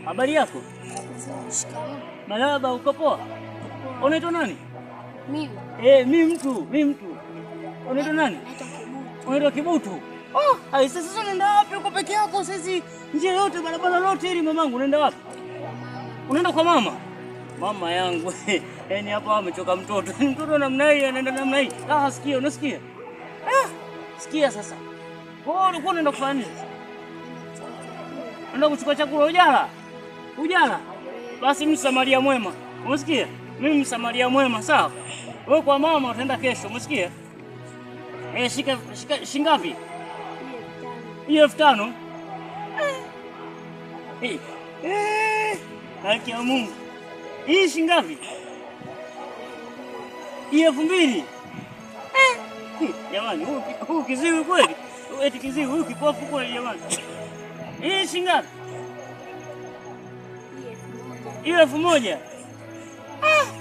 Habari yako? Marahaba, uko poa? Unaitwa nani? Mimi. Mimi mtu. Unaitwa nani? Unaitwa Kibutu. Sasa unaenda wapi? Uko peke yako sasa? Njia yote barabara lote hili mamangu, unaenda wapi? Unaenda kwa mama? Mama yangu. Yaani hapa amechoka mtoto. Mtoto namna hii anaenda namna hii. Sikia, unasikia? Sikia sasa. Wewe ulikuwa unaenda kufanya nini? Unaenda kuchukua chakula Ujala? Basi msamaria mwema. Umesikia? Mimi msamaria mwema, sawa? Wewe kwa mama utaenda kesho, umesikia? Shika shingapi? Hiyo 5,000. Haki ya Mungu. Hii shingapi? Hiyo 2,000. Jamani, huu kiziwi kweli? Eti kiziwi, huu kipofu kweli jamani? Hii shingapi? Hiyo 1,000.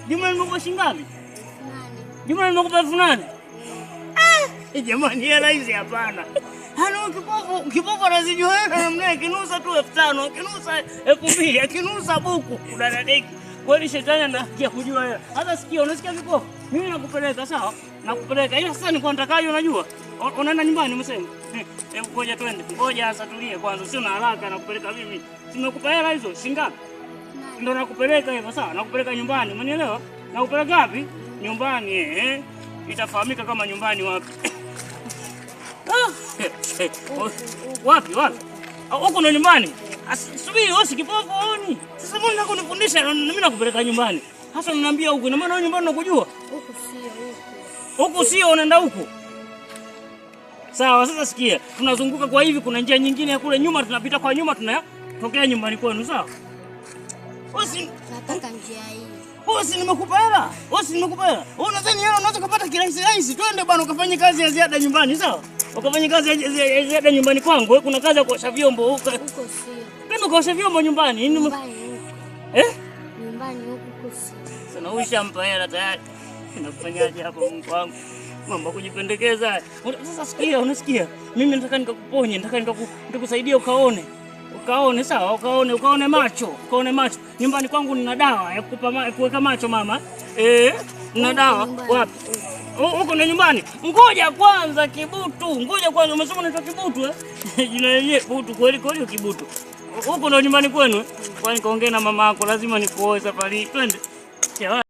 Jumla nimekupa shingapi? 8,000. Jumla nimekupa 8,000. Jamani, hela hizi hapana. Hano kipofu anazijua hela namna kinusa tu 5,000, akinusa 2,000, akinusa buku kudadadeki. Kweli shetani anakia kujua hela. Hata sikia, unasikia kipofu? Mimi nakupeleka sawa? Nakupeleka. Ila sasa niko natakaje unajua? Unaenda nyumbani umesema? Hebu ngoja twende. Ngoja sasa tulie kwanza. Sio na haraka nakupeleka mimi. Simekupa hela hizo shingapi? Ndio nakupeleka hivyo sawa? Nakupeleka nyumbani. Umenielewa? Nakupeleka wapi? Nyumbani itafahamika kama nyumbani wapi. Wapi? Huko ndo nyumbani. Subiri wewe kipofu uone. Sasa mbona unanifundisha mimi nakupeleka nyumbani? Sasa unaniambia huko, na maana nyumbani unakujua? Huko sio unaenda huko. Sawa, sasa sikia. Tunazunguka kwa hivi, kuna njia nyingine ya kule nyuma, tunapita kwa nyuma tunatokea nyumbani kwenu, sawa? Nataka njia hii. Nimekupa hela. Wewe unadhani hela unaweza kupata kirahisi? Twende bwana ukafanye kazi ya ziada nyumbani, sawa? Ukafanye kazi ya ziada nyumbani kwangu. Wewe kuna kazi ya kuosha vyombo huko. Sio. Twende kuosha vyombo nyumbani. Nyumbani huko sio. Sana ushampa hela tayari. Unafanyaje hapo Mungu wangu? Mambo kujipendekeza. Sasa sikia, unasikia? Mimi nataka nikakuponye, nataka nikakusaidia ukaone, sawa? Ukaone macho. Nyumbani kwangu nina dawa ya kuweka macho mama. Nina dawa. Wapi? Huko na nyumbani. Ngoja kwanza Kibutu. Umesema unaitwa Kibutu Jina lenyewe Butu kweli Kibutu. Huko ndo nyumbani kwenu? Kwani kaongea na mama yako lazima nikuoe safari. Twende.